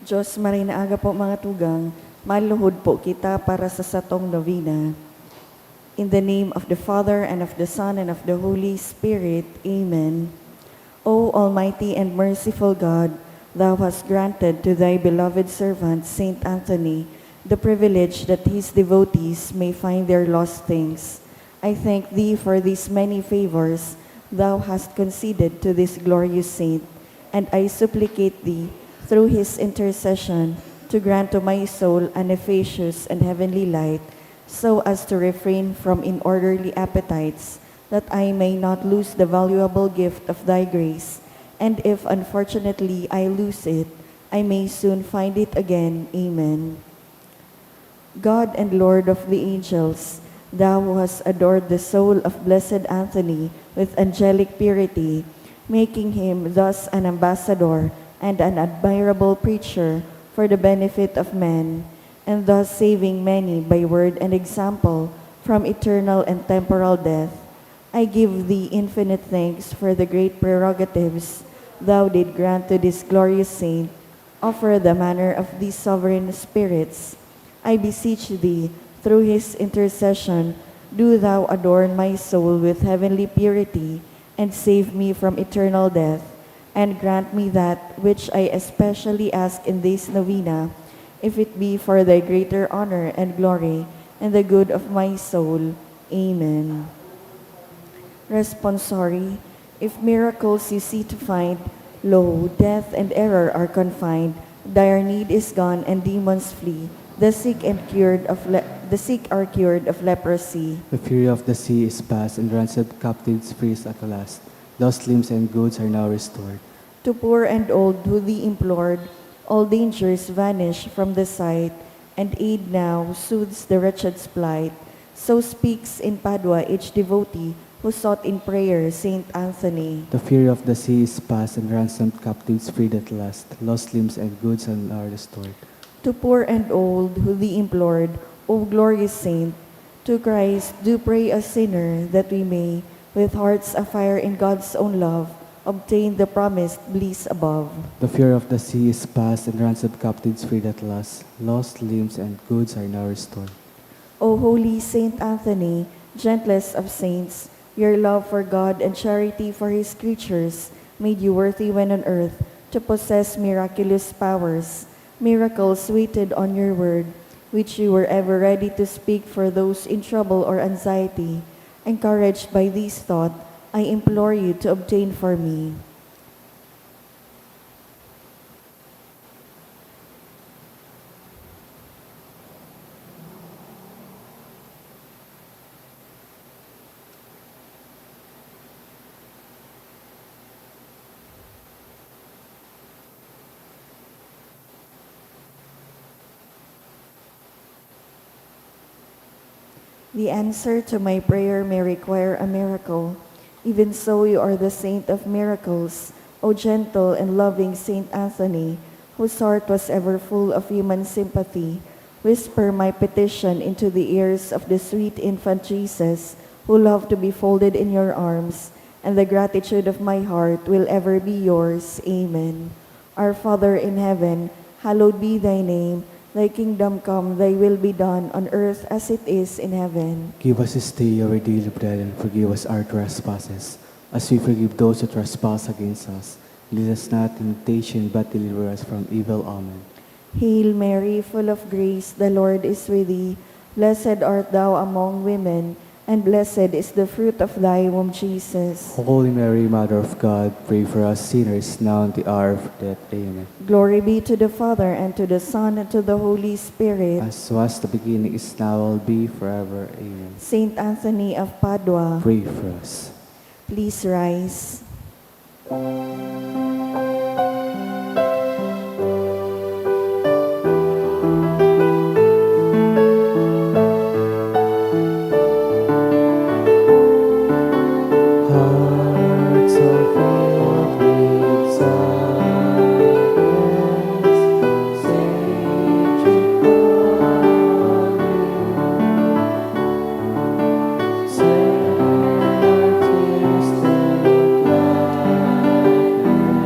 Diyos, marinaaga po mga tugang, maluhod po kita para sa satong novena. In the name of the Father, and of the Son, and of the Holy Spirit. Amen. O Almighty and merciful God, Thou hast granted to Thy beloved servant, Saint Anthony, the privilege that his devotees may find their lost things. I thank Thee for these many favors Thou hast conceded to this glorious saint, and I supplicate Thee, through his intercession, to grant to my soul an efficacious and heavenly light, so as to refrain from inorderly appetites, that I may not lose the valuable gift of Thy grace, and if unfortunately I lose it, I may soon find it again. Amen. God and Lord of the angels, Thou who hast adored the soul of Blessed Anthony with angelic purity, making him thus an ambassador and an admirable preacher for the benefit of men, and thus saving many by word and example from eternal and temporal death, I give Thee infinite thanks for the great prerogatives Thou did grant to this glorious saint. Offer the manner of these sovereign spirits. I beseech Thee, through his intercession, do Thou adorn my soul with heavenly purity, and save me from eternal death, and grant me that which I especially ask in this novena, if it be for Thy greater honor and glory, and the good of my soul. Amen. Responsory. If miracles you see to find, lo, death and error are confined, dire need is gone and demons flee, the sick are cured of leprosy. The fury of the sea is past, and ransomed captives frees at the last. Lost limbs and goods are now restored. To poor and old who Thee implored, all dangers vanish from the sight, and aid now soothes the wretched's plight. So speaks in Padua each devotee who sought in prayer Saint Anthony. The fury of the sea is past, and ransomed captives freed at last. Lost limbs and goods are now restored. To poor and old who Thee implored, O glorious saint, to Christ do pray a sinner, that we may, with hearts afire in God's own love, obtain the promised bliss above. The fury of the sea is past, and ransomed captives freed at last. Lost limbs and goods are now restored. O holy Saint Anthony, gentlest of saints, your love for God and charity for His creatures made you worthy when on earth to possess miraculous powers. Miracles waited on your word, which you were ever ready to speak for those in trouble or anxiety. Encouraged by this thought, I implore you to obtain for me. The answer to my prayer may require a miracle. Even so, you are the saint of miracles, O gentle and loving Saint Anthony, whose heart was ever full of human sympathy. Whisper my petition into the ears of the sweet infant Jesus, who loved to be folded in your arms, and the gratitude of my heart will ever be yours. Amen. Our Father in heaven, hallowed be Thy name. Thy kingdom come, Thy will be done, on earth as it is in heaven. Give us this day our daily bread, and forgive us our trespasses, as we forgive those who trespass against us. Lead us not into temptation, but deliver us from evil. Amen. Hail Mary, full of grace, the Lord is with Thee. Blessed art Thou among women, and blessed is the fruit of Thy womb, Jesus. Holy Mary, Mother of God, pray for us sinners, now and at the hour of death. Amen. Glory be to the Father, and to the Son, and to the Holy Spirit. As was the beginning, is now, will be, forever. Amen. Saint Anthony of Padua, Pray for us. please rise. Hearts are filled with sadness, sage and calling. Send our tears to gladness.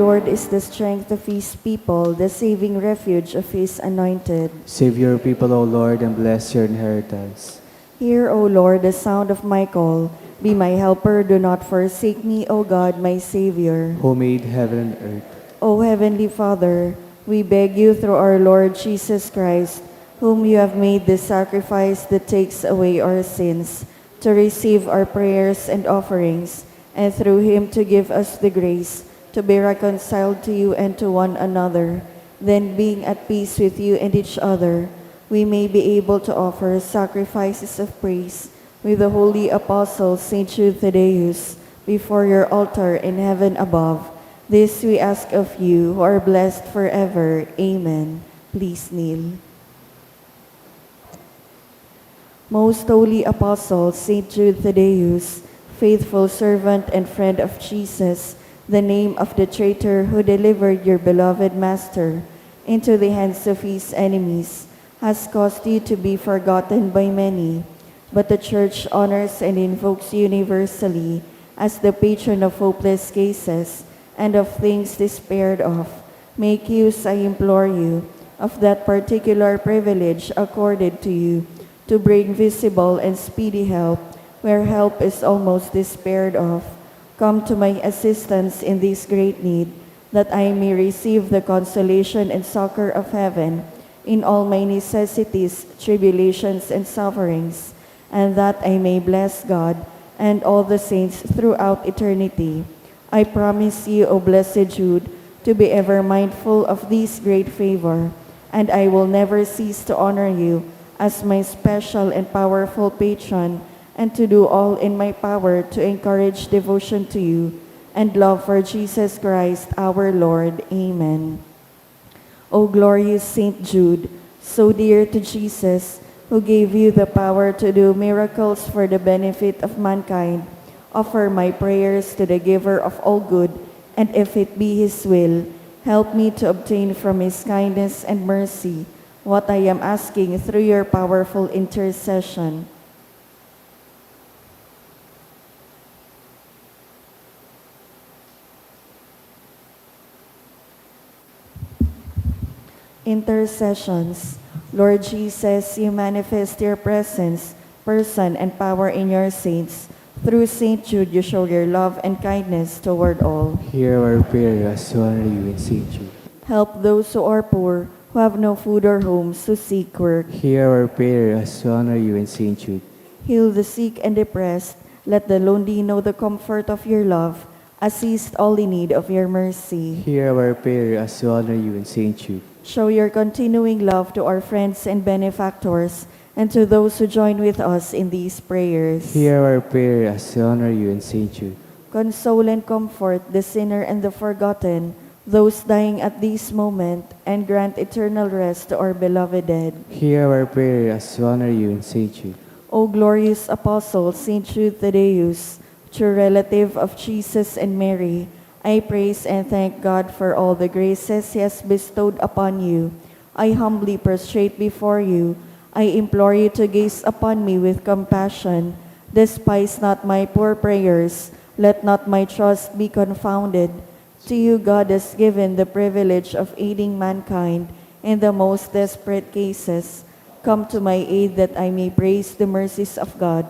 Lord is the strength of his people, the saving refuge of his anointed. Save your people, O Lord, and bless your inheritance. Hear, O Lord, the sound of my call. Be my helper, do not forsake me, O God, my Savior. Who made heaven and earth. O Heavenly Father, we beg you through our Lord Jesus Christ, whom you have made the sacrifice that takes away our sins, to receive our prayers and offerings, and through him to give us the grace to be reconciled to you and to one another. Then, being at peace with you and each other, we may be able to offer sacrifices of praise with the holy apostle Saint Jude Thaddeus before your altar in heaven above. This we ask of you, who are blessed forever. Amen. Please kneel. Most holy apostle Saint Jude Thaddeus, faithful servant and friend of Jesus, the name of the traitor who delivered your beloved Master into the hands of his enemies, has caused you to be forgotten by many, but the Church honors and invokes you universally as the patron of hopeless cases and of things despaired of. Make use, I implore you, of that particular privilege accorded to you to bring visible and speedy help where help is almost despaired of. Come to my assistance in this great need, that I may receive the consolation and succor of heaven in all my necessities, tribulations, and sufferings, and that I may bless God and all the saints throughout eternity. I promise you, O blessed Jude, to be ever mindful of this great favor, and I will never cease to honor you as my special and powerful patron, and to do all in my power to encourage devotion to you and love for Jesus Christ our Lord. Amen. O glorious Saint Jude, so dear to Jesus, who gave you the power to do miracles for the benefit of mankind, offer my prayers to the giver of all good, and if it be his will, help me to obtain from his kindness and mercy what I am asking through your powerful intercession. Intercessions. Lord Jesus, you manifest your presence, person, and power in your saints. Through Saint Jude, you show your love and kindness toward all. Hear our prayer as we honor you in Saint Jude. Help those who are poor, who have no food or homes, who seek work. Hear our prayer as we honor you in Saint Jude. Heal the sick and depressed. Let the lonely know the comfort of your love. Assist all in need of your mercy. Hear our prayer as we honor you in Saint Jude. Show your continuing love to our friends and benefactors, and to those who join with us in these prayers. Hear our prayer as we honor you in Saint Jude. Console and comfort the sinner and the forgotten, those dying at this moment, and grant eternal rest to our beloved dead. Hear our prayer as we honor you in Saint Jude. O glorious Apostle Saint Jude Thaddeus, true relative of Jesus and Mary, I praise and thank God for all the graces He has bestowed upon you. I humbly prostrate before you. I implore you to gaze upon me with compassion. Despise not my poor prayers. Let not my trust be confounded. To you God has given the privilege of aiding mankind in the most desperate cases. Come to my aid that I may praise the mercies of God.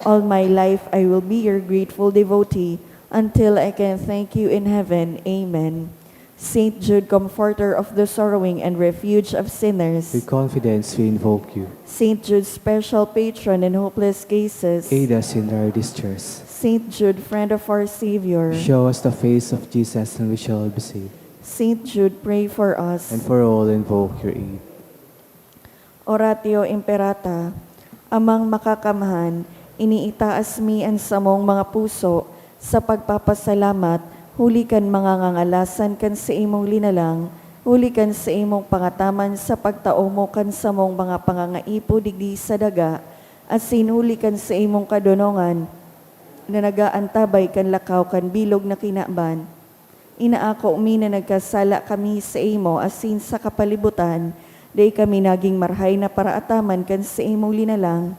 All my life I will be your grateful devotee, until I can thank you in heaven. Amen. Saint Jude, comforter of the sorrowing and refuge of sinners. With confidence we invoke you. Saint Jude, special patron in hopeless cases. Aid us in our distress. Saint Jude, friend of our Savior. Show us the face of Jesus and we shall be saved. Saint Jude, pray for us. And for all invoke your aid. Oratio Imperata. Amang makakamhan, iniitaas mi ang samong mga puso, sa pagpapasalamat, huli kan mga ngangalasan kan sa imong linalang, huli kan sa imong pangataman sa pagtao mo kan sa mong mga pangangaipo digdi sa daga, at sinhuli kan sa imong kadonongan, na nagaantabay kan lakaw kan bilog na kinaban. Inaako mi na nagkasala kami sa imo asin sa kapalibutan, day kami naging marhay na paraataman kan sa imong linalang,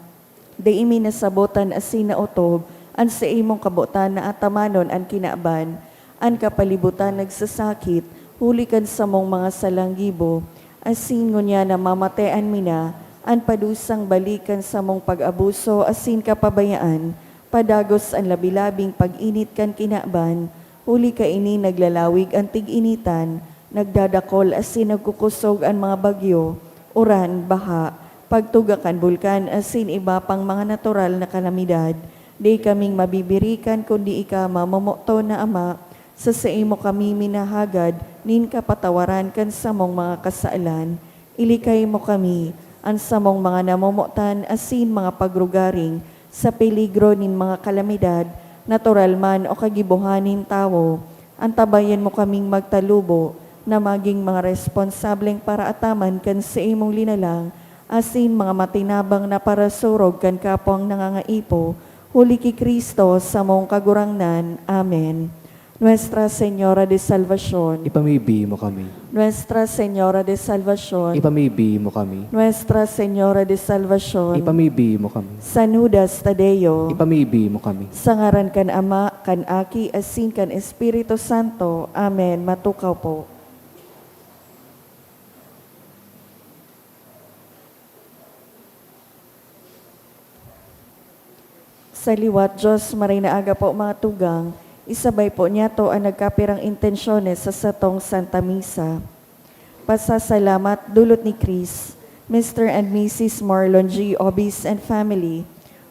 day imi nasabotan asin na otob, an sa imong kabutan na atamanon ang kinaban, an kapalibutan nagsasakit, huli kan sa mong mga salanggibo, asin ngunya na mamatean mina, an padusang balikan sa mong pag-abuso, asin kapabayaan, padagos ang labilabing pag-init kan kinaban, huli ka ini naglalawig ang tig-initan, nagdadakol asin nagkukusog ang mga bagyo, uran, baha, pagtugakan bulkan asin iba pang mga natural na kalamidad, di kaming mabibirikan kundi ika mamamokto na Ama, sa imo kami minahagad, nin kapatawaran kan sa mong mga kasaalan, ilikay mo kami, ang samong mga namumuktan asin mga pagrugaring, sa peligro nin mga kalamidad, natural man o kagibuhanin tao, antabayan mo kaming magtalubo, na maging mga responsableng para ataman kan sa imong linalang, asin mga matinabang na parasurog kan kapwang nangangaipo, huli ki Kristo sa mong kagurangnan. Amen. Nuestra Señora de Salvación, Ipamibi mo kami. Nuestra Señora de Salvación, Ipamibi mo kami. Nuestra Señora de Salvación, Ipamibi mo kami. San Judas Tadeo, Ipamibi mo kami. sa ngaran kan Ama, kan Aki, asin kan Espiritu Santo. Amen. Matukaw po. Sa liwat, Diyos, maray na aga po mga tugang, isabay po niya to ang nagkapirang intensyones sa satong Santa Misa. Pasasalamat dulot ni Chris, Mr. and Mrs. Marlon G. Obis and family,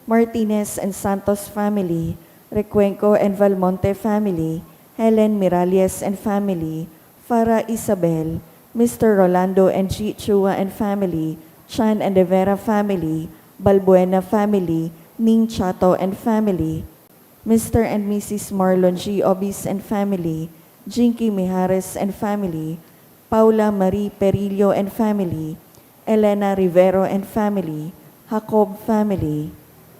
Martinez and Santos family, Recuenco and Valmonte family, Helen Miralles and family, Farah Isabel, Mr. Rolando and G. Chua and family, Chan and De Vera family, Balbuena family, Ning Chato and family, Mr. and Mrs. Marlon G. Obis and family, Jinky Mijares and family, Paula Marie Perillo and family, Elena Rivero and family, Jacob family.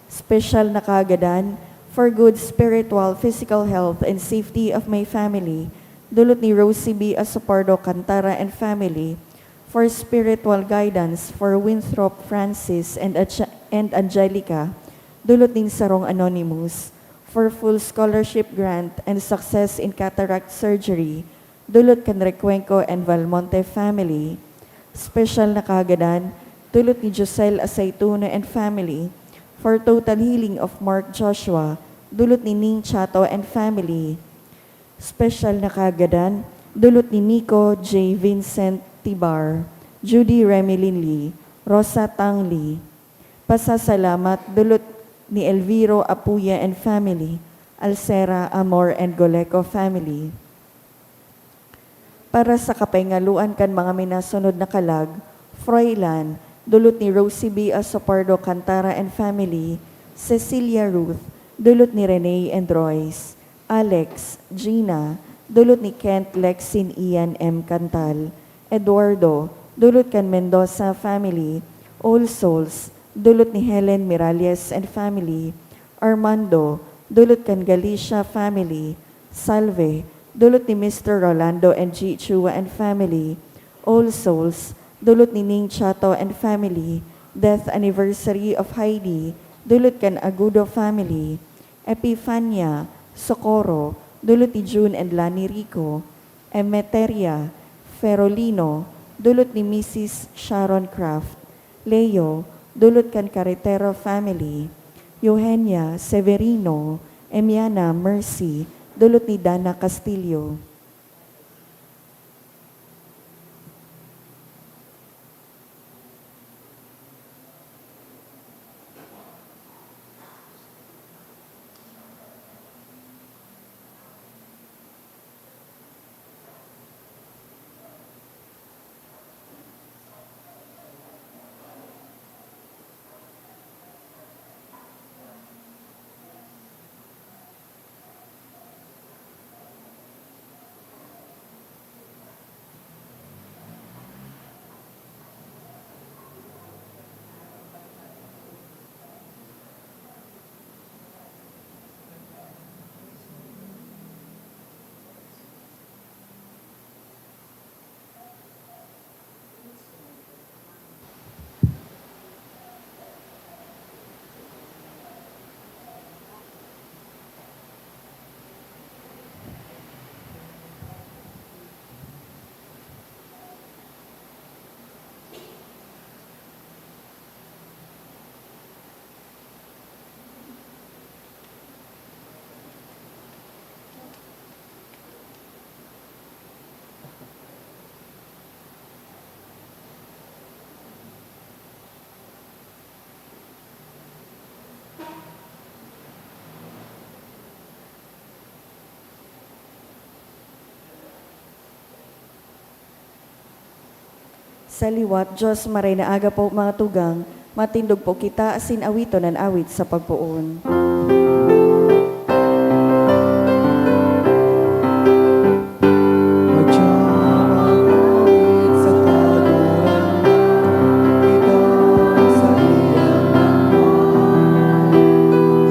Special na kaagadan for good spiritual, physical health, and safety of my family, dulot ni Rosie B. Asopardo Cantara and family, for spiritual guidance for Winthrop Francis and Angelica, dulot ni Sarong Anonymous, for full scholarship grant and success in cataract surgery, dulot kan Recuenco and Valmonte family. Special na kaagadan, dulot ni Josel Aceituna and family, for total healing of Mark Joshua, dulot ni Ning Chato and family. Special na kaagadan, dulot ni Nico J. Vincent Tibar, Judy Remilin Lee, Rosa Tang Lee. Pasasalamat, dulot ni Elviro Apuya and family, Alcera Amor and Goleco family. Para sa kapaingaluan kan mga minasunod na kalag, Froilan, dulot ni Rosie B. Asopardo Cantara and family, Cecilia Ruth, dulot ni Renee and Royce, Alex, Gina, dulot ni Kent Lexin Ian M. Cantal, Eduardo, dulot kan Mendoza family, All Souls, dulot ni Helen Miralles and family, Armando, dulot kan Galicia family, Salve, dulot ni Mr. Rolando and G. Chua and family, All Souls, dulot ni Ning Chato and family, Death Anniversary of Heidi, dulot kan Agudo family, Epifania, Socorro, dulot ni June and Lani Rico, Emeteria, Ferolino, dulot ni Mrs. Sharon Craft, Leo, dulot kan Carretero family, Eugenia Severino, Emiana Mercy, dulot ni Dana Castillo. Sa liwat, Diyos maray na aga po mga tugang, matindog po kita asin awiton ang awit sa pagpuon. Magsiamang sa kagurangan, kita sa iyang naman.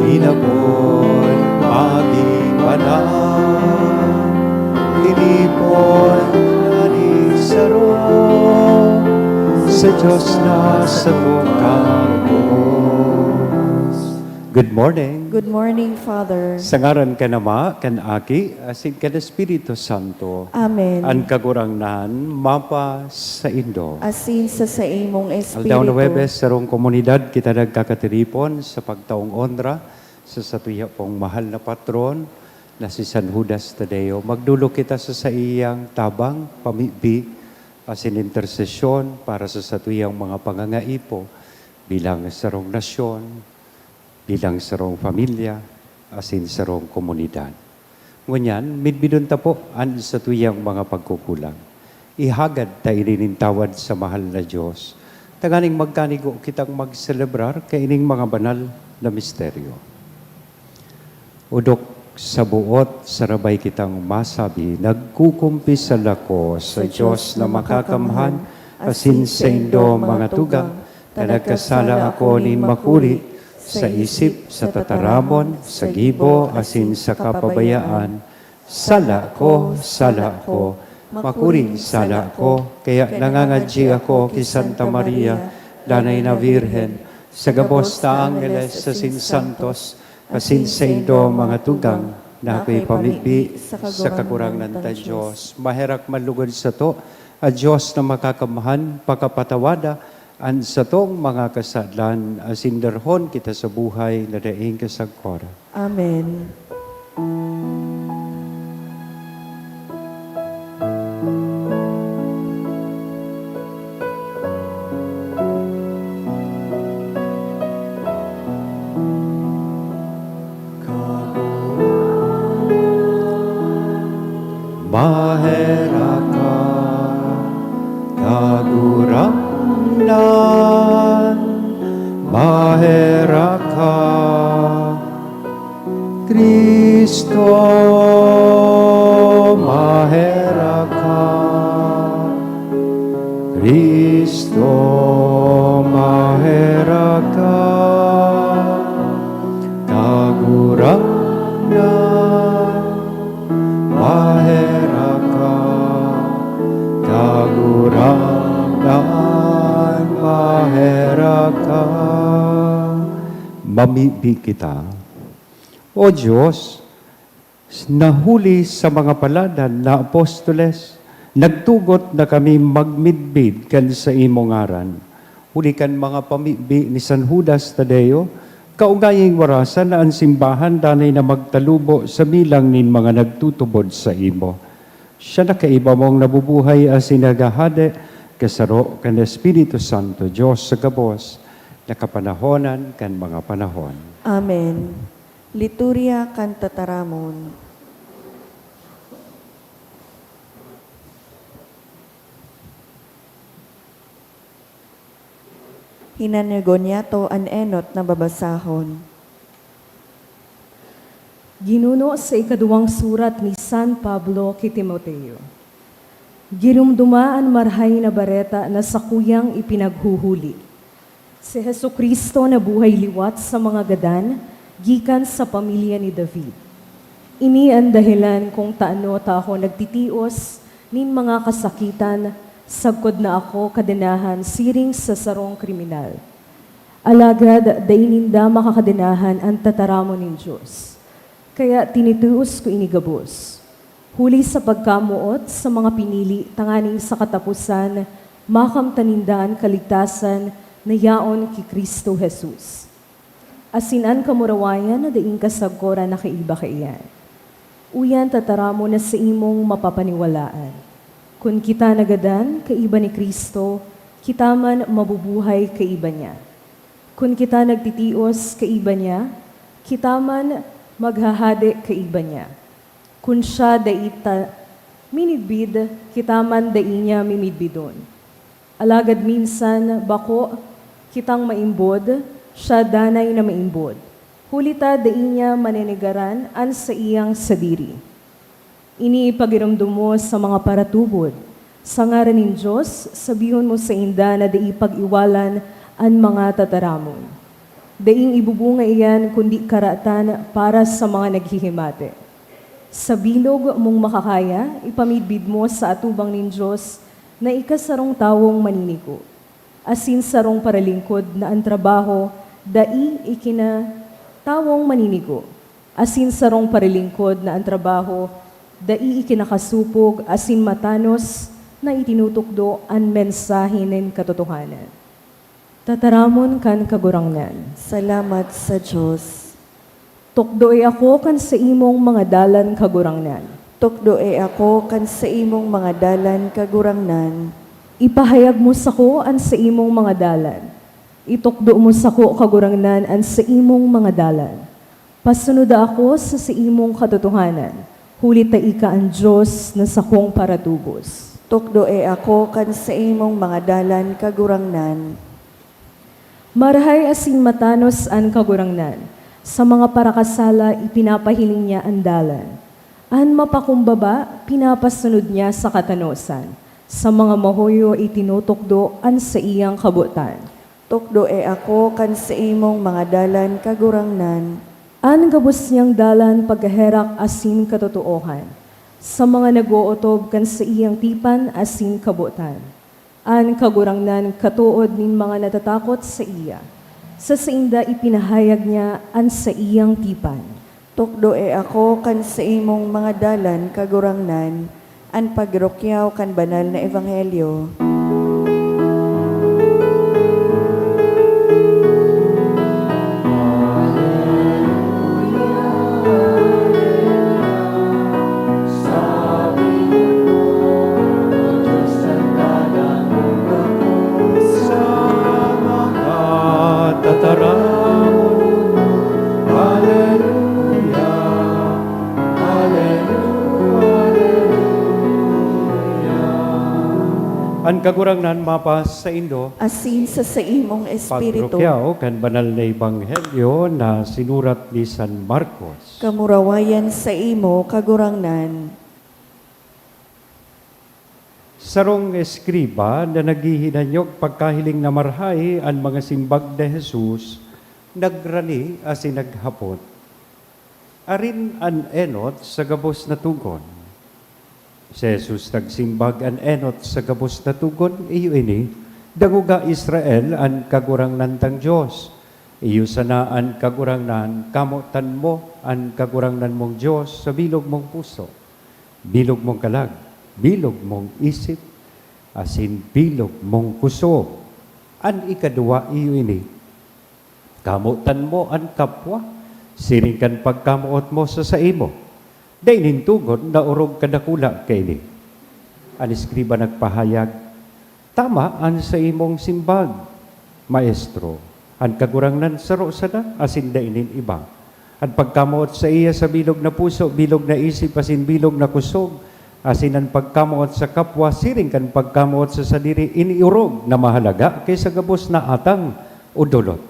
Inapon magibanan, inipon na ni Saro, sa Diyos na sa tungkagos. Good morning. Good morning, Father. Sa ngaran ka nama, kan Aki, asin ka na Espiritu Santo, Amen. ang kagurangnan, mapa sa Indo. Asin sa imong Aldaw na Espiritu. Webes, sarong komunidad, kita nagkakatiripon sa pagtaong ondra, sa satuya pong mahal na patron, na si San Judas Tadeo. Magdulo kita sa iyang tabang, pamibi, asin intersesyon para sa satuyang mga pangangaipo, bilang sarong nasyon, bilang sarong pamilya, asin sarong komunidad. Ngunyan, midbidon ta po an sa tuyang mga pagkukulang. Ihagad ta ininintawad sa mahal na Diyos. Taganing magkanigo kitang magselebrar kaining mga banal na misteryo. Udok sa buot, sarabay kitang masabi, nagkukumpisal ako sa Diyos na makakamhan, asin sa Indo mga tugang, na nagkasala ako ni makuri, sa isip, sa tataramon, sa gibo, asin sa kapabayaan. Sala ko, makuring sala ko, kaya nangangadji ako kay Santa Maria, Danay na Virhen, sa gabos na Angeles, sa Santos, asin sa Indo mga tugang, na ako'y pamipi sa kakurangan ta Diyos. Maherak malugod sa to, a Diyos na makakamahan, pakapatawada, an sa tong mga kasadlan, asindarhon kita sa buhay na daing kasagkora. Amen. Maheraka, kagurangnan, maheraka, Kristo, maheraka, Kristo, maheraka, kagurangnan, maheraka, kagurangnan, maheraka. Mamibi kita. O Diyos, nahuli sa mga paladan na apostoles, nagtugot na kami magmidbid kan sa imong ngaran. Huli kan mga pamibi ni San Judas Tadeo, kaugaying warasan na ang simbahan danay na magtalubo sa bilang nin mga nagtutubod sa imo. Siya na kaiba mong nabubuhay as sinagahade, kasaro kan Espiritu Santo, Diyos sa gabos, nakapanahonan kan mga panahon. Amen. Liturya kan tataramon. Hinanagon niya to an enot na babasahon. Ginuno sa ikaduwang surat ni San Pablo kay Timoteo. Ginumdumaan marhay na bareta na sakuyang ipinaghuhuli. Si Hesukristo na buhay liwat sa mga gadan, gikan sa pamilya ni David. Ini ang dahilan kung taano ta ako nagtitios nin mga kasakitan, sagkod na ako kadinahan siring sa sarong kriminal. Alagad daininda makakadinahan ang tataramon ng Diyos. Kaya tinituos ko inigabos. Huli sa pagkamuot sa mga pinili, tanganing sa katapusan, makamtanindaan kaligtasan na yaon ki Kristo Jesus. Asinan kamurawayan na daing kasagkora na kaiba kaiyan. Uyan tataramo na sa imong mapapaniwalaan. Kung kita nagadan, kaiba ni Kristo, kita man mabubuhay kaiba niya. Kung kita nagtitios kaiba niya, kita man maghahade kaiba niya. Kung siya daita minidbid, kita man dai niya mimidbidon. Alagad minsan, bako, kitang maimbod, siya danay na maimbod. Hulita daing niya maninigaran an sa iyang sadiri. Iniipagiramdum mo sa mga paratubod. Sa ngaran ng Diyos, sabihon mo sa inda na daipag-iwalan ang mga tataramon. Daing ibubunga iyan kundi karatan para sa mga naghihimate. Sa bilog mong makakaya, ipamidbid mo sa atubang ng Diyos na ikasarong tawong maniniko. Asin sarong paralingkod na ang trabaho, dai ikina tawong maniniko. Asin sarong paralingkod na ang trabaho, dai ikinakasupog, asin matanos, na itinutukdo ang mensahe ng katotohanan. Tataramon kan kagurangnan. Salamat sa Diyos. Tukdoy ako kan sa imong mga dalan kagurangnan. Tukdo e ako kan sa imong mga dalan kagurangnan. Ipahayag mo sako an sa imong mga dalan. Itukdo mo sako kagurangnan an sa imong mga dalan. Pasunoda ako sa imong katotohanan. Huli ta ika ang Diyos na sakong paratubos. Tukdo e ako kan sa imong mga dalan kagurangnan. Marahay asin matanos an kagurangnan. Sa mga parakasala, ipinapahiling niya ang dalan. An mapakumbaba, pinapasunod niya sa katanosan. Sa mga mahoyo, itinutukdo an sa iyang kabutan. Tukdo e ako kan sa imong mga dalan kagurangnan. An gabos niyang dalan pagkaherak asin katotoohan. Sa mga nag-uutob kan sa iyang tipan asin kabutan. An kagurangnan katuod nin mga natatakot sa iya. Sa sainda ipinahayag niya an sa iyang tipan. Tukdo e ako kan sa imong mga dalan kagurangnan. An pagrokyaw kan banal na ebanghelyo. Ang kagurangnan mapas sa Indo, Asin sa imong espiritu. pagrokyaw kan banal na ebanghelyo na sinurat ni San Marcos. Kamurawayan sa imo kagurangnan. Sarong eskriba na naghihinanyog pagkahiling na marhay ang mga simbag de Jesus, nagrani asin naghapot. Arin an enot sa gabos na tugon. Si Jesus nagsimbag an enot sa gabos na tugon, iyo ini, danguga Israel an kagurangnan tang Diyos. Iyo sana an kagurangnan, kamutan mo an kagurangnan mong Diyos sa bilog mong puso, bilog mong kalag, bilog mong isip, asin bilog mong kusog. An ikadua iyo ini, kamutan mo an kapwa, siringkan pagkamuot mo sa saimo. Day nintugon na urog kadakula kay ni. Ang eskriba nagpahayag, tama an sa imong simbag, maestro. Ang kagurangnan saro sana, asin da inin iba. Ang pagkamuot sa iya sa bilog na puso, bilog na isip, asin bilog na kusog, asin ang pagkamuot sa kapwa, siring kan pagkamuot sa sadiri, iniurog na mahalaga kaysa gabos na atang udolot.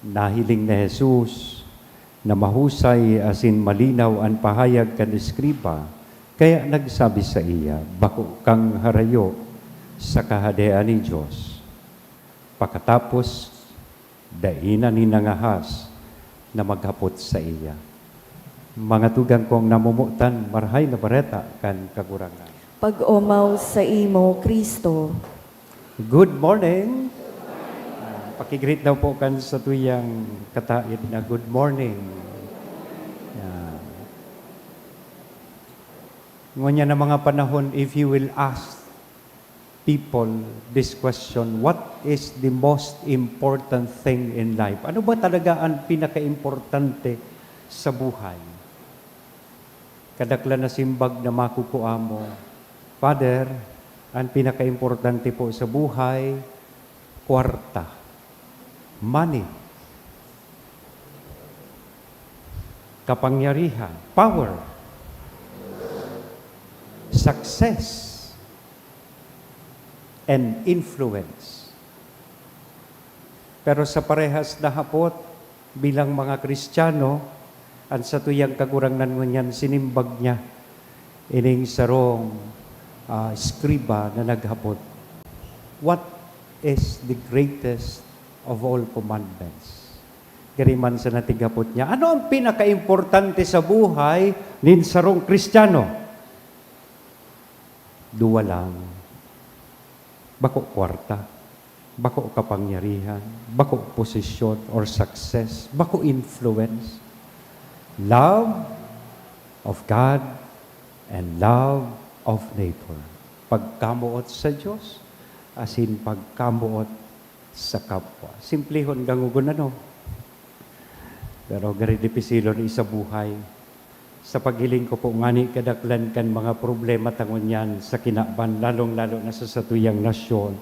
Nahiling na Jesus, na mahusay asin malinaw ang pahayag kan eskriba, kaya nagsabi sa iya, bako kang harayo sa kahadean ni Diyos. Pakatapos, dainan ni nangahas na maghapot sa iya. Mga tugang kong namumutan, marhay na bareta kan kagurangan. Pag-umaw sa imo, Kristo. Good morning! Pakigreet daw po kan sa tuyang katait na good morning. Ngunya na mga panahon, if you will ask people this question, what is the most important thing in life? Ano ba talaga ang pinaka-importante sa buhay? Kadakla na simbag na makukuha mo, Father, ang pinaka-importante po sa buhay, kwarta. Money, kapangyarihan, power, success, and influence. Pero sa parehas na hapot, bilang mga Kristiyano, ang sa tuyang kagurangnan mo niyan, sinimbag niya, ining sarong skriba na naghapot. What is the greatest of all commandments? Gariman sa natigapot niya, ano ang pinaka-importante sa buhay nin sarong Kristiyano? Dua lang. Bako kwarta, bako kapangyarihan, bako posisyon or success, bako influence. Love of God and love of neighbor. Pagkamuot sa Diyos, asin pagkamuot sa kapwa. Simplihon gangugon ano. Pero gari dipisilon isa buhay. Sa paghiling ko po ngani kadaklan kan mga problema tangon yan sa kinaban, lalong-lalo na sa satuyang nasyon,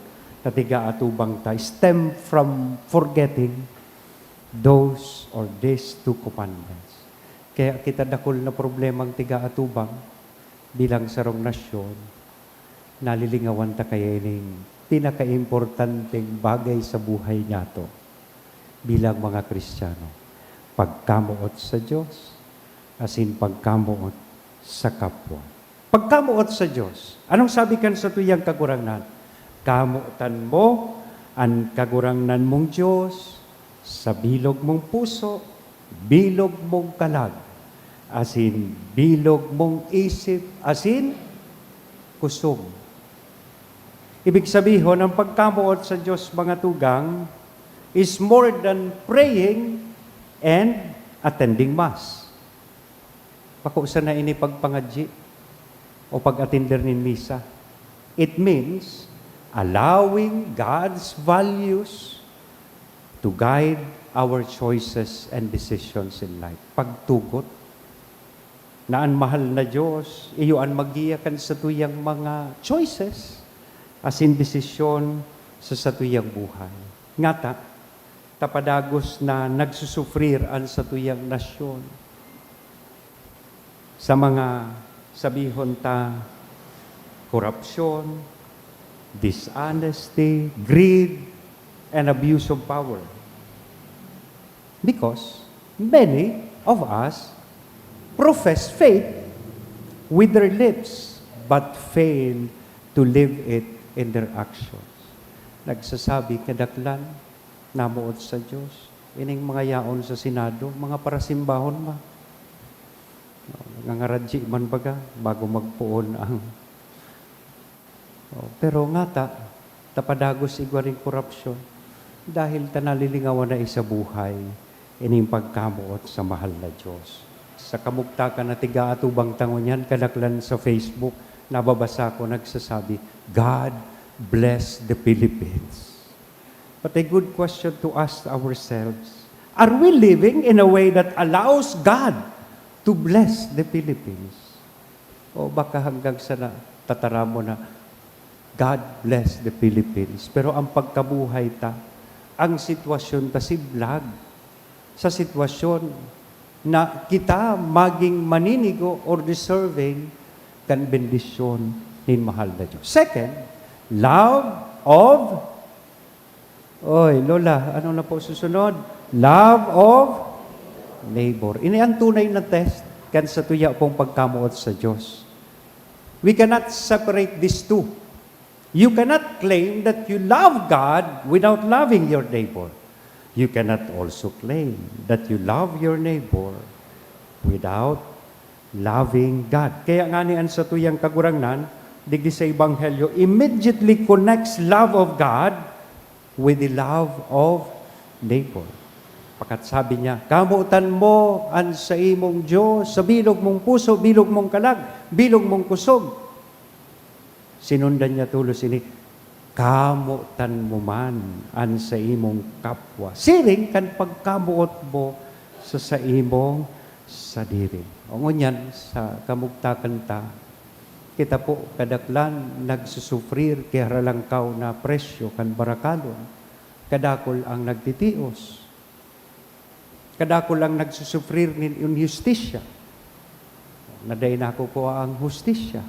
na tiga atubang ta, stem from forgetting those or these two commandments. Kaya kita dakol na problemang tiga atubang bilang sarong nasyon, nalilingawan ta kaya ining pinaka-importanteng bagay sa buhay nato bilang mga Kristiyano. Pagkamuot sa Diyos, asin pagkamuot sa kapwa. Pagkamuot sa Diyos, anong sabi kan sa tuyang kagurangnan? Kamuotan mo ang kagurangnan mong Diyos sa bilog mong puso, bilog mong kalag, asin bilog mong isip, asin kusog. Ibig sabihin, ang pagkamuot sa Diyos, mga tugang, is more than praying and attending Mass. Pakusa na ini pagpangadji o pag-attender nin misa. It means allowing God's values to guide our choices and decisions in life. Pagtugot na ang mahal na Diyos, iyo ang magiyakan sa tuyang mga choices as in desisyon sa satuyang buhay. Ngata, tapadagos na nagsusufrir ang satuyang nasyon sa mga sabihon ta korupsyon, dishonesty, greed, and abuse of power. Because many of us profess faith with their lips but fail to live it in their actions. Nagsasabi kadaklan, namuot sa Diyos. Ining mga yaon sa Senado, mga parasimbahon ma. Nangaradji man baga, bago magpuon ang... Pero nga tapadagos igwaring korupsyon, dahil tanalilingawan na isa buhay, ining pagkamuot sa mahal na Diyos. Sa kamugtakan na tiga atubang tangon yan, kadaklan sa Facebook, nababasa ko nagsasabi, God bless the Philippines. But a good question to ask ourselves, are we living in a way that allows God to bless the Philippines? O baka hanggang sa tatara mo na, God bless the Philippines. Pero ang pagkabuhay ta, ang sitwasyon ta si vlog, sa sitwasyon na kita maging maninigo or deserving kan bendisyon nin mahal na Diyos. Second, love of Lola, ano na po susunod? Love of neighbor. Ini ang tunay na test kan sa tuya pong pagkamuot sa Diyos. We cannot separate these two. You cannot claim that you love God without loving your neighbor. You cannot also claim that you love your neighbor without loving God. Kaya nga niyan sa tuyang kagurangnan, digdi sa Ebanghelyo, immediately connects love of God with the love of neighbor. Pakat sabi niya, kamutan mo ang sa imong Diyos, sa bilog mong puso, bilog mong kalag, bilog mong kusog. Sinundan niya tulos ini, kamutan mo man ang sa imong kapwa. Siring kan pagkamuot mo sa imong sadiri. O ngunyan, sa kamugtakan ta, kita po kadaklan nagsusufrir kaya ralangkaw na presyo kan barakalon. Kadakol ang nagtitios. Kadakol ang nagsusufrir nin injustisya. Naday na ko ang hustisya.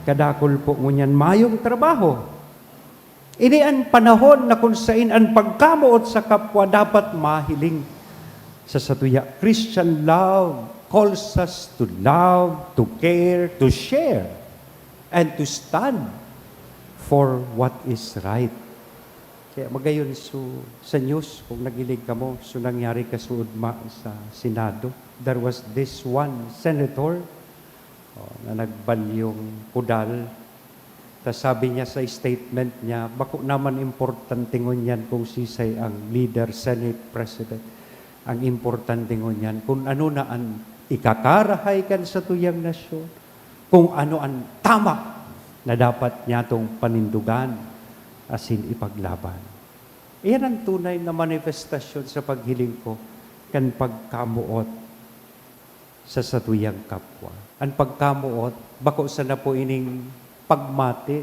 Kadakol po ngunyan mayong trabaho. Ini ang panahon na kung saan ang pagkamuot sa kapwa dapat mahiling sa satuya. Christian love calls us to love, to care, to share, and to stand for what is right. Kaya magayon sa news, kung nagilig ka mo, nangyari kasuudma sa Senado, there was this one senator na nagbalyong pudal. Tas sabi niya sa statement niya, bako naman importante ngunyan kung sisay ang leader, Senate President. Ang importante ngunyan kung ano na ang ikakarahay kan sa tuyang nasyon, kung ano ang tama na dapat niya itong panindugan asin ipaglaban. Iyan ang tunay na manifestasyon sa paghiling ko kan pagkamuot sa satuyang kapwa. Ang pagkamuot, bako sa na po ining pagmati.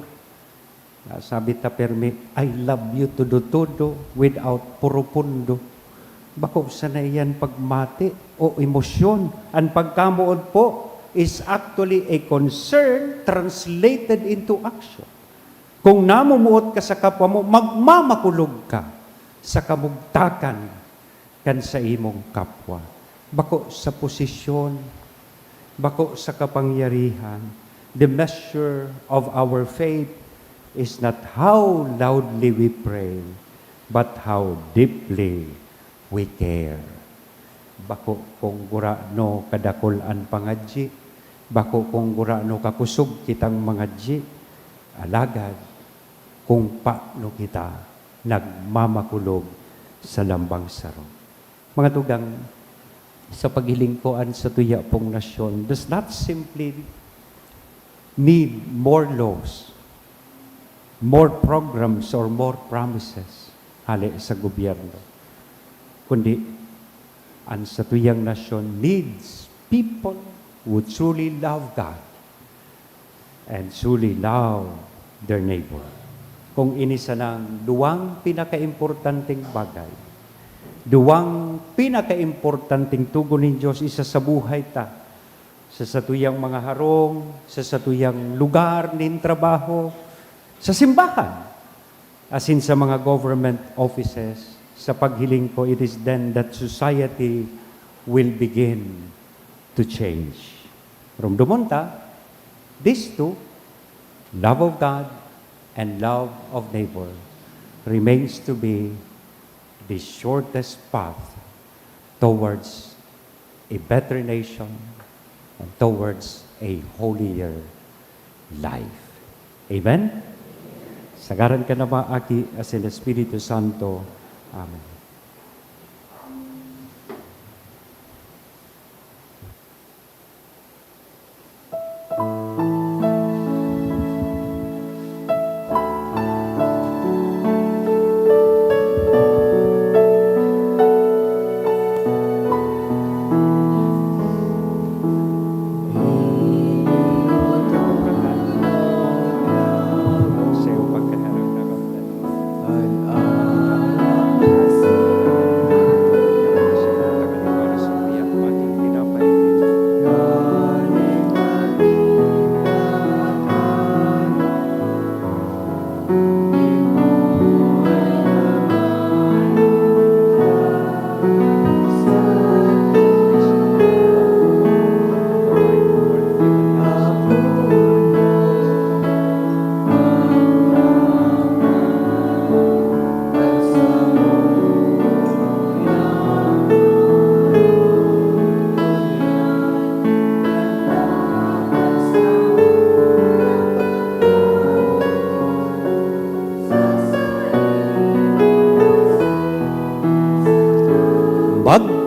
Sabi ta permi, I love you todo without purupundo. Bako sa na iyan pagmati o emosyon. Ang pagkamuot po is actually a concern translated into action. Kung namumuot ka sa kapwa mo, magmamakulog ka sa kamugtakan kan sa imong kapwa. Bako sa posisyon, bako sa kapangyarihan. The measure of our faith is not how loudly we pray, but how deeply we care. Bako kung gurano kadakulan pangadji, bako kung gurano kakusog kitang mangadji, alagad kung paano kita nagmamakulog sa lambang saro. Mga tugang, sa paghilingkoan sa tuya pong nasyon does not simply need more laws, more programs, or more promises hali sa gobyerno. Kundi, ang sa tuyang nasyon needs people who truly love God and truly love their neighbor. Kung inisa ng duwang pinakaimportanteng bagay, duwang pinakaimportanteng tugon ng Diyos isa sa buhay ta, sa satuyang mga harong, sa satuyang lugar nin trabaho, sa simbahan, asin sa mga government offices, sa paghiling ko, it is then that society will begin to change. From dumunta, these two, love of God and love of neighbor, remains to be the shortest path towards a better nation and towards a holier life. Amen? Sagaran ka na maaki as in Espiritu Santo. Amen.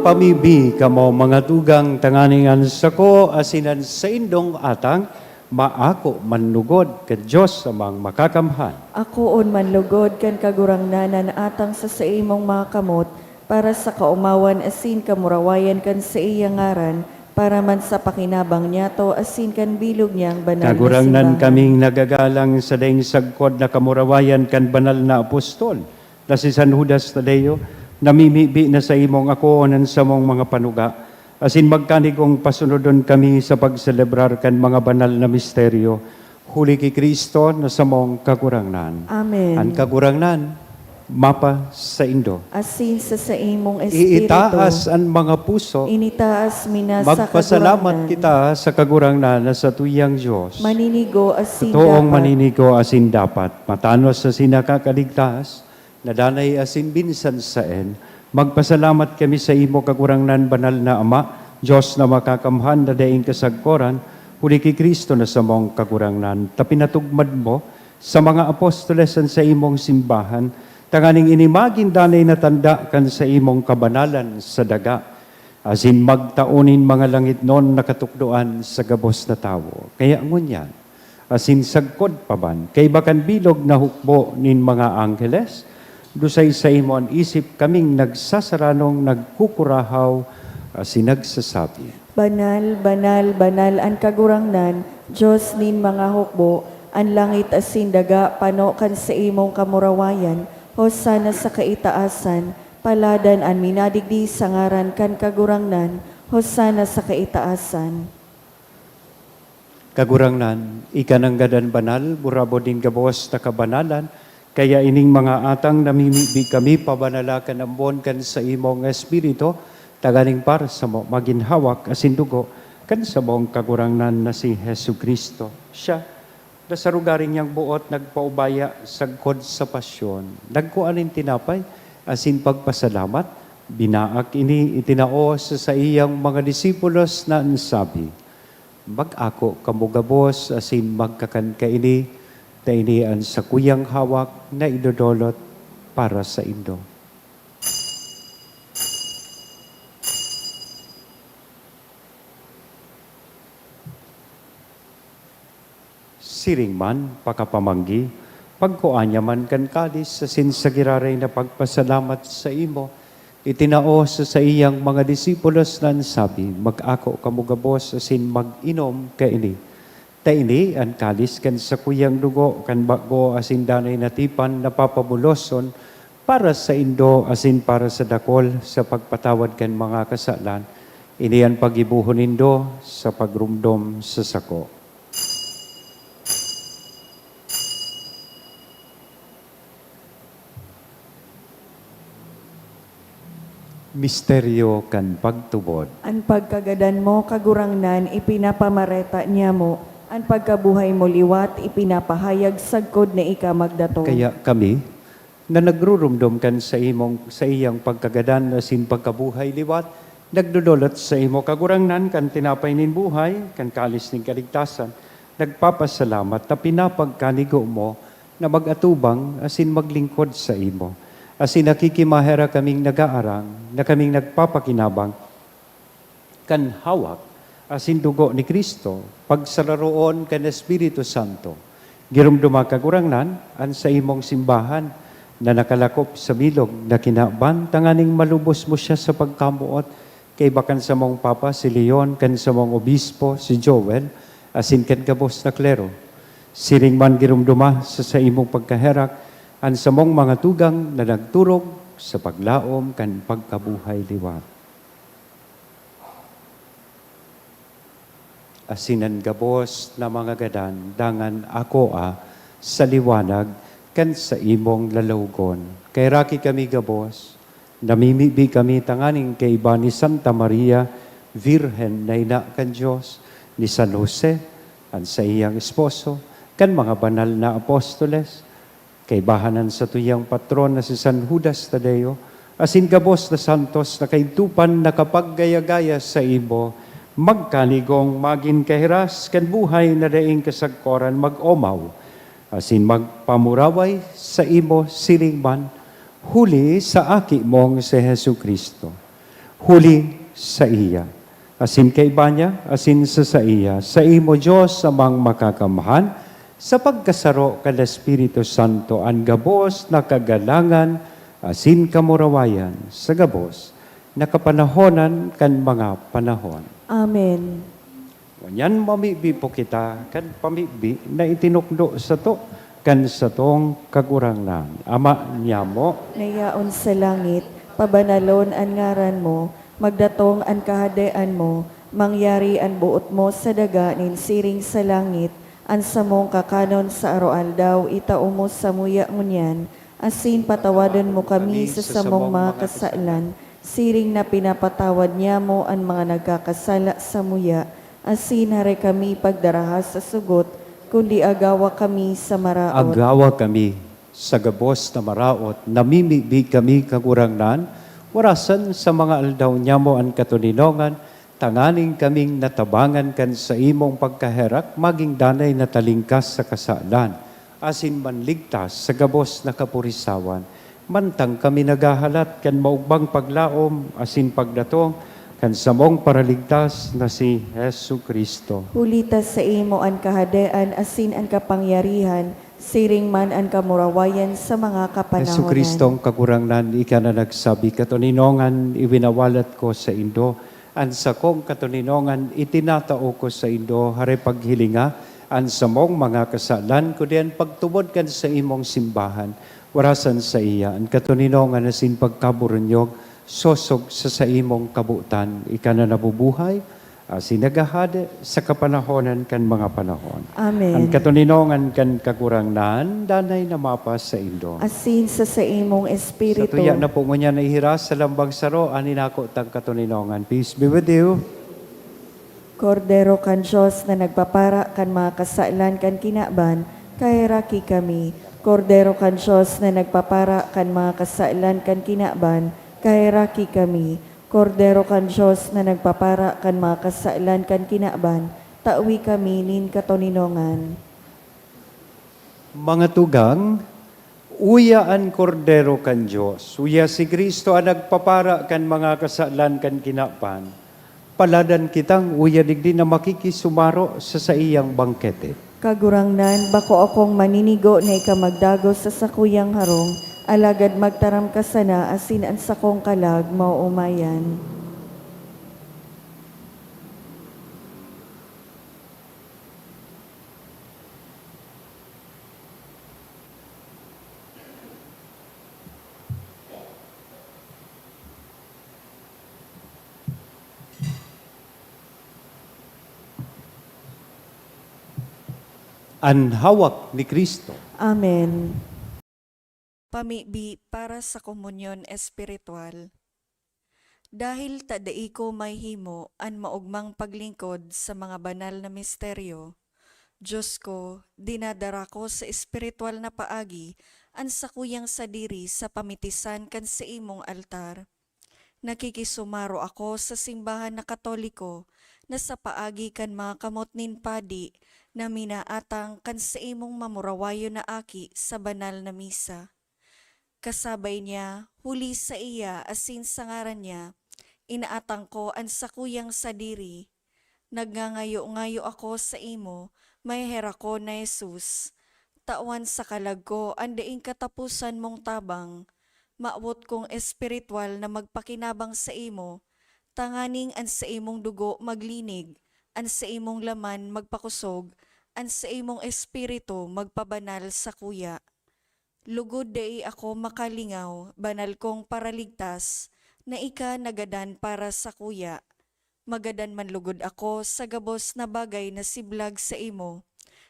Pamibi kamo mga tugang tanganingan sako asinan sa indong atang maako manlugod ka Diyos amang makakamhan. Ako on manlugod kan kagurangnanan atang sa imong mga kamot para sa kaumawan asin kamurawayan kan sa iyang ngaran para man sa pakinabang niya to asin kan bilog niyang banal na Kagurangnan simbahan. kaming nagagalang sa daing sagkod na kamurawayan kan banal na apostol. Na si San Judas Tadeo, namimibi na sa imong akoonan sa mong mga panuga. Asin magkanigong pasunodon kami sa pagselebrar kan mga banal na misteryo. huli kay Kristo na sa mong kagurangnan. Amen. Ang kagurangnan, mapa sa Indo. Asin sa imong espiritu. Iitaas ang mga puso, Initaas mina sa magpasalamat kagurangnan. kita sa kagurangnan na sa tuyang Diyos. Maninigo asin Totoong dapat. maninigo asin dapat, matanos sa sinakakaligtas, nadanay asin binsan saen, magpasalamat kami sa imo kagurangnan banal na Ama, Diyos na makakamhan na daing kasagkoran, huli kay Kristo na sa mong kagurangnan, tapinatugmad mo sa mga apostoles sa imong simbahan, tanganing inimagin danay na tanda kan sa imong kabanalan sa daga, asin magtaunin mga langit non nakatukdoan sa gabos na tawo. Kaya ngunyan, asin sagkod paban, kay bakan bilog na hukbo nin mga angheles, dusay sa imo ang isip kaming nagsasaranong nagkukurahaw, asin nagsasabi. Banal, banal, banal ang kagurangnan, Diyos nin mga hukbo, ang langit asin daga, pano kan sa imong kamurawayan, hosana sa kaitaasan, paladan ang minadigdi sa ngaran kan kagurangnan, hosana sa kaitaasan. Kagurangnan, ikanang gadan banal, burabo din gabos na kabanalan, kaya ining mga atang namimibi kami, pabanalakan ang buwan kan sa imong espiritu, taganing para sa mo, maginhawak asin dugo, kan sa mong kagurangnan na si Hesu Kristo. Siya, na sa rugaring niyang buot, nagpaubaya, sagkod sa pasyon, nagkuanin tinapay, asin pagpasalamat, binaak ini itinao sa iyang mga disipulos na ansabi, mag-ako kamugabos, asin magkakan kaini, tainian sa kuyang hawak na idodolot para sa Indo. Siring man, pakapamanggi, pagkuanya man kan kadis sa sinsagiraray na pagpasalamat sa imo, itinao sa iyang mga disipulos na sabi, mag-ako kamugabos asin mag-inom kaini. Taini ang kalis kan sa kuyang dugo, kan bago asin danay natipan na papabuloson, para sa Indo asin para sa dakol sa pagpatawad kan mga kasalan, ini ang pagibuhon nindo sa pagrumdom sa sako. Misteryo kan pagtubod. Ang pagkagadan mo, kagurangnan, ipinapamareta niya mo. Ang pagkabuhay mo liwat, ipinapahayag sagkod na ika magdato. Kaya kami, na nagrurumdom kan sa iyang pagkagadan na sin pagkabuhay liwat, nagdudulot sa imo kagurangnan kan tinapay nin buhay, kan kalis nin kaligtasan, nagpapasalamat na pinapagkanigo mo na magatubang asin maglingkod sa imo. Asin nakikimahera kaming nag-aarang, na kaming nagpapakinabang, kan hawak, asin dugo ni Kristo, pagsalaroon kan Espiritu Santo. Girumduma kagurangnan, an sa imong simbahan, na nakalakop sa bilog, na kinaban, tanganing malubos mo siya sa pagkamuot, kay bakan sa mong Papa, si Leon, kan sa mong Obispo, si Joel, asin kan gabos na klero. Siring man girumduma sa imong pagkaherak, ang samong mga tugang na nagturog sa paglaom kan pagkabuhay liwat. Asinan gabos na mga gadan, dangan ako sa liwanag kan sa imong lalawgon. Kay raki kami gabos, namimibi kami tanganing kay iba ni Santa Maria, Virhen na ina kan Diyos, ni San Jose, ang sa iyang esposo, kan mga banal na apostoles, kay bahanan sa tuyang patron na si San Judas Tadeo, asin gabos na santos na kay tupan na kapaggaya-gaya sa imo, magkanigong magin kahiras, kan buhay na daing kasagkoran mag-omaw, asin magpamuraway sa imo siringman, huli sa aki mong si Hesu Kristo, huli sa iya, asin kay banya, asin sa iya, sa imo Diyos amang makakamahan, sa pagkasaro kan Espiritu Santo, ang gabos na kagalangan, asin kamurawayan, sa gabos, nakapanahonan kan mga panahon. Amen. Yan mamibi po kita, kan pamibi na itinukdo sa to, kan sa tong kagurangnan. Ama niya mo, Nayaon sa langit, pabanalon ang ngaran mo, magdatong ang kahadean mo, mangyari ang buot mo sa daga nin siring sa langit, An samong kakanon sa aroaldaw, itao mo sa muya ngunyan, asin patawadan mo kami sa samong mga kasaalan, siring na pinapatawad niya mo ang mga nagkakasala sa muya, asin hare kami pagdaraha sa sugot, kundi agawa kami sa maraot. Agawa kami sa gabos na maraot, namimibi kami kagurangnan, warasan sa mga aldaw niya mo ang katuninongan, tanganing kaming natabangan kan sa imong pagkaherak, maging danay na talingkas sa kasalan, asin manligtas sa gabos na kapurisawan, mantang kami nagahalat kan maugbang paglaom, asin pagdatong, kan samong paraligtas na si Hesu Kristo. Hulitas sa imo ang kahadean, asin ang kapangyarihan, siring man ang kamurawayan sa mga kapanahonan. Hesu Kristong kagurangnan, ika na nagsabi, katuninongan iwinawalat ko sa Indo, an sa kong katuninongan itinatao ko sa Indo, hare paghilinga, an sa mong mga kasalan, kudian pagtubod kan sa imong simbahan, warasan sa iya, an katuninongan asin pagkaburunyog, sosog sa imong kabutan, ika na nabubuhay, sinagahad sa kapanahonan kan mga panahon. Amen. Ang katuninongan kan kagurangnan, danay na mapas sa Indo. Asin sa imong Sa espiritu. tuya na po ngunyan na ihiras sa lambang saro, anin ako tang katuninongan. Peace be with you. Kordero kan Diyos na nagpapara kan mga kasailan kan kinaban, kahiraki kami. Kordero kan Diyos na nagpapara kan mga kasailan kan kinaban, kahiraki kami. Kordero kan Diyos na nagpapara kan mga kasailan kan kinaban, tawi kami nin katoninongan. Mga tugang, uya an kordero kan Diyos. Uya si Kristo ang nagpapara kan mga kasalan kan kinapan. Paladan kitang uya digdi na makikisumaro sa iyang bangkete. Kagurangnan, bako akong maninigo na ikamagdago sa sakuyang harong, alagad magtaram ka sana asin ang sakong kalag mauumayan. Ang hawak ni Kristo. Amen. Pamibi para sa komunyon espiritual. Dahil tadai ko may himo an maugmang paglingkod sa mga banal na misteryo, Diyos ko, dinadara ko sa espiritual na paagi an sakuyang sadiri sa pamitisan kan sa imong altar. Nakikisumaro ako sa simbahan na Katoliko na sa paagi kan mga kamot nin padi na minaatang kan sa imong mamurawayo na aki sa banal na misa. Kasabay niya, huli sa iya asin sa ngaran niya, inaatang ko ang sakuyang sadiri. Nagngangayo-ngayo ako sa imo, may hera ko na Jesus. Tawan sa kalag ko, ang daing katapusan mong tabang. Maawot kong espiritual na magpakinabang sa imo, tanganing an sa imong dugo maglinig, an sa imong laman magpakusog, an sa imong espiritu magpabanal sa kuya. Lugod dai ako makalingaw, banal kong paraligtas, na ika nagadan para sa kuya. Magadan man lugod ako sa gabos na bagay na siblag sa imo.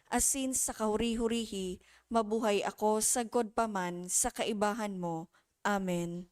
Asin sa kahuri-hurihi, mabuhay ako sa godpaman sa kaibahan mo. Amen.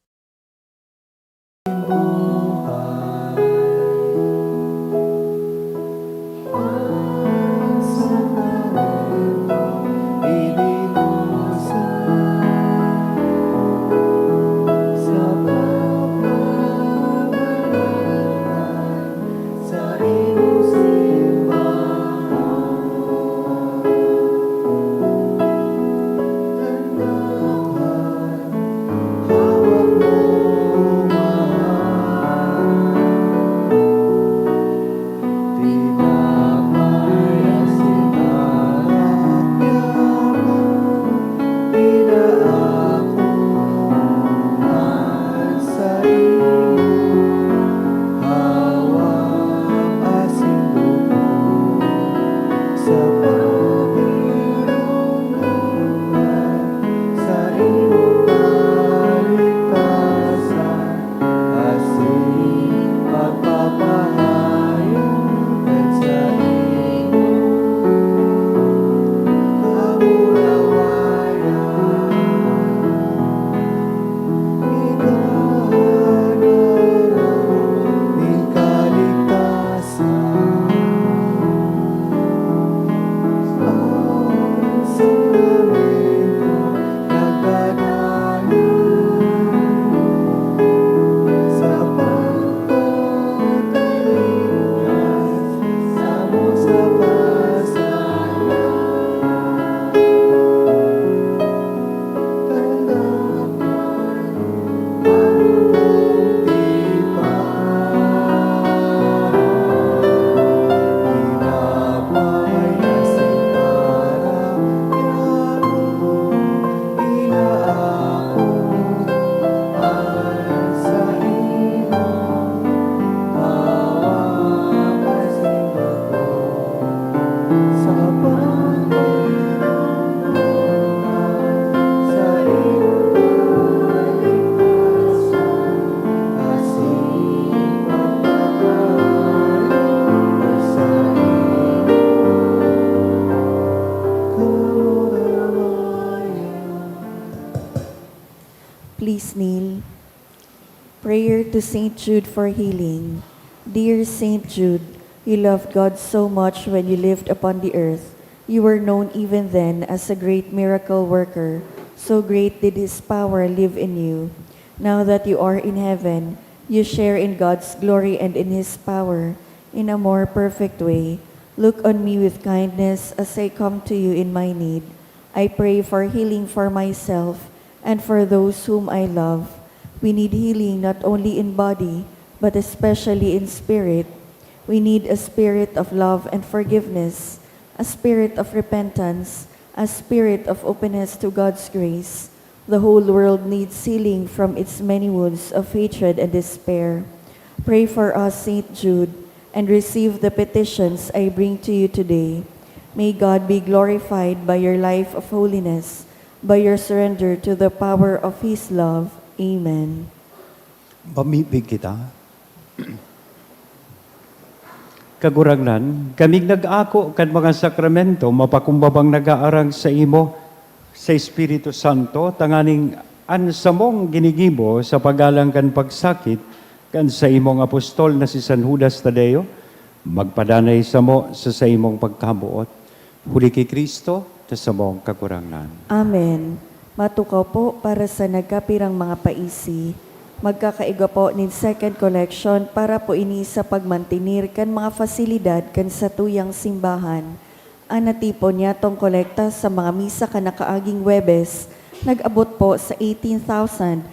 Please kneel. Prayer to Saint Jude for healing. Dear Saint Jude, you loved God so much when you lived upon the earth. You were known even then as a great miracle worker. So great did His power live in you. Now that you are in heaven, you share in God's glory and in His power in a more perfect way. Look on me with kindness as I come to you in my need. I pray for healing for myself and for those whom I love. We need healing not only in body, but especially in spirit. We need a spirit of love and forgiveness, a spirit of repentance, a spirit of openness to God's grace. The whole world needs healing from its many wounds of hatred and despair. Pray for us, Saint Jude, and receive the petitions I bring to you today. May God be glorified by your life of holiness, by your surrender to the power of His love. Amen. Pamibig kita. Kagurangnan, kaming nag-ako kan mga sakramento, mapakumbabang nag-aarang sa imo, sa Espiritu Santo, tanganing ansamong ginigibo sa pagalang kan pagsakit, kan sa imong apostol na si San Judas Tadeo, magpadanay sa mo sa imong pagkabuot. Huli kay Kristo, sa mong kagurangnan. Amen. Matukaw po para sa nagkapirang mga paisi. Magkakaiga po nin second collection para po ini sa pagmantinir kan mga fasilidad kan sa tuyang simbahan. Anatipon niya tong kolekta sa mga misa ka nakaaging Webes, nag-abot po sa 18,580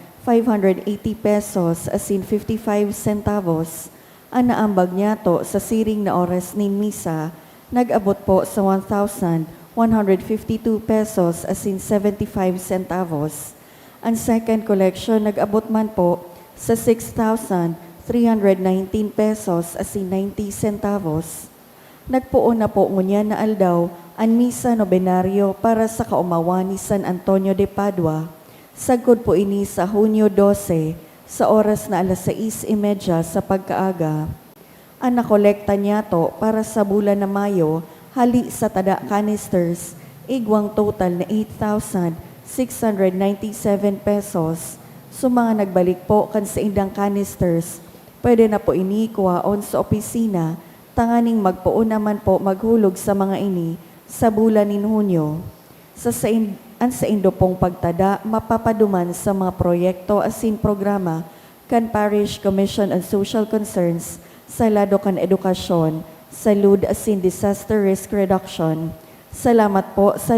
pesos as in 55 centavos. Anaambag niya to sa siring na oras nin misa, nag-abot po sa 1,152 pesos as in 75 centavos. Ang second collection nag-abot man po sa 6,319 pesos as in 90 centavos. Nagpuon na po ngunya na aldaw ang misa nobenaryo para sa kaumawan ni San Antonio de Padua. Sagkod po ini sa Hunyo 12 sa oras na 6:30 sa pagkaaga. Ang nakolekta niya to para sa bulan na Mayo, hali sa tada canisters, igwang total na 8,697 pesos. So mga nagbalik po kan sa indang canisters, pwede na po ini kuhaon sa opisina, tanganing magpuon naman po maghulog sa mga ini sa bulan nin Hunyo. Sa indo pong pagtada, mapapaduman sa mga proyekto asin programa kan Parish Commission on Social Concerns sa lado kan edukasyon, salud asin disaster risk reduction. Salamat po sa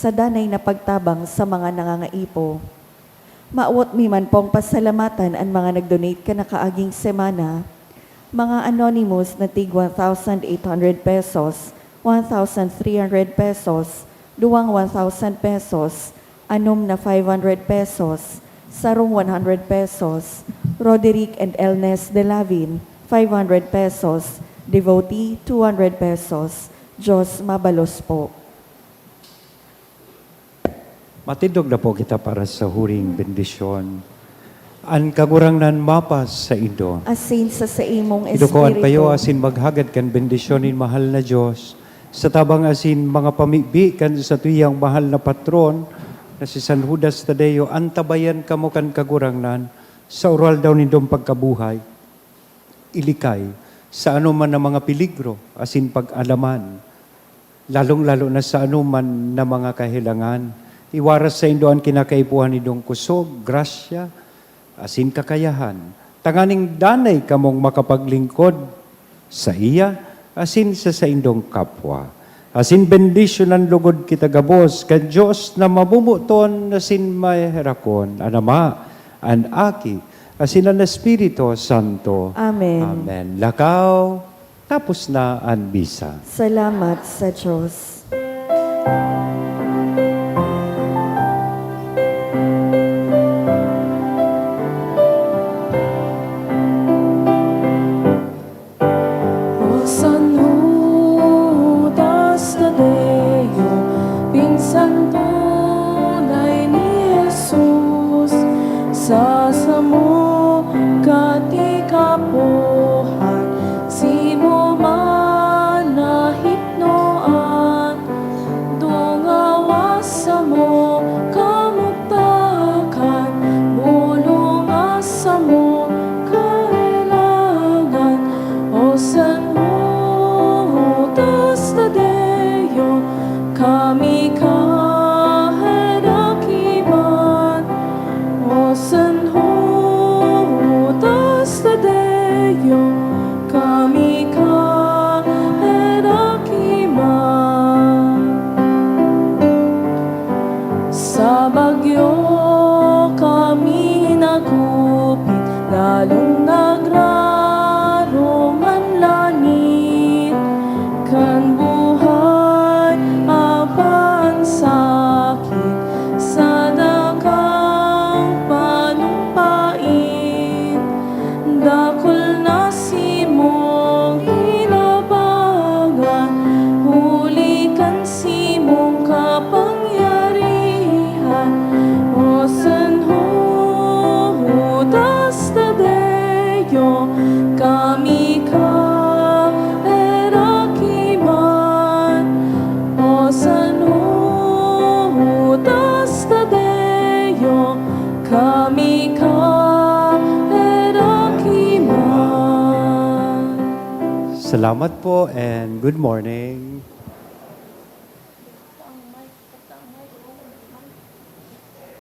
danay na pagtabang sa mga nangangaipo. Maawat mi man pong pasalamatan ang mga nag-donate ka na kaaging semana. Mga anonymous na tig 1,800 pesos, 1,300 pesos, duwang 1,000 pesos, anom na 500 pesos, sarong 100 pesos, Roderick and Elnes de Lavin, 500 pesos, devotee 200 pesos. Diyos mabalos po. Matindog na po kita para sa huring bendisyon. Ang kagurangnan mapas sa indo. Asin sa imong Idukuan payo espiritu. asin maghagad kan bendisyonin mahal na Diyos. Sa tabang asin mga pamibi kan sa tuyang mahal na patron na si San Judas Tadeo, antabayan kamo kan kagurangnan sa oral daw nindong pagkabuhay. Ilikay sa anuman na mga peligro asin pag-alaman. Lalong-lalo na sa anuman na mga kahilangan. Iwaras sa indoan kinakaipuhan nidong kusog, grasya, asin kakayahan. Tanganing danay kamong makapaglingkod sa iya, asin sa indong kapwa. Asin bendisyonan lugod kita gabos, kan Diyos na mamumuton asin maherakon, anama, an aki, asin ang Espiritu Santo. Amen. Amen. Lakaw, tapos na ang bisa. Salamat sa Diyos. O San Judas Tadeo, pinsan tunay ni Jesus, sa samo katikapuhan, si mo man nahitnoan, dungawas sa mo kamugtakan, Ansi mong kapangyarihan, O San Judas Tadeo, kami ka erakiman. O San Judas Tadeo, kami ka erakiman. Salamat po and good morning.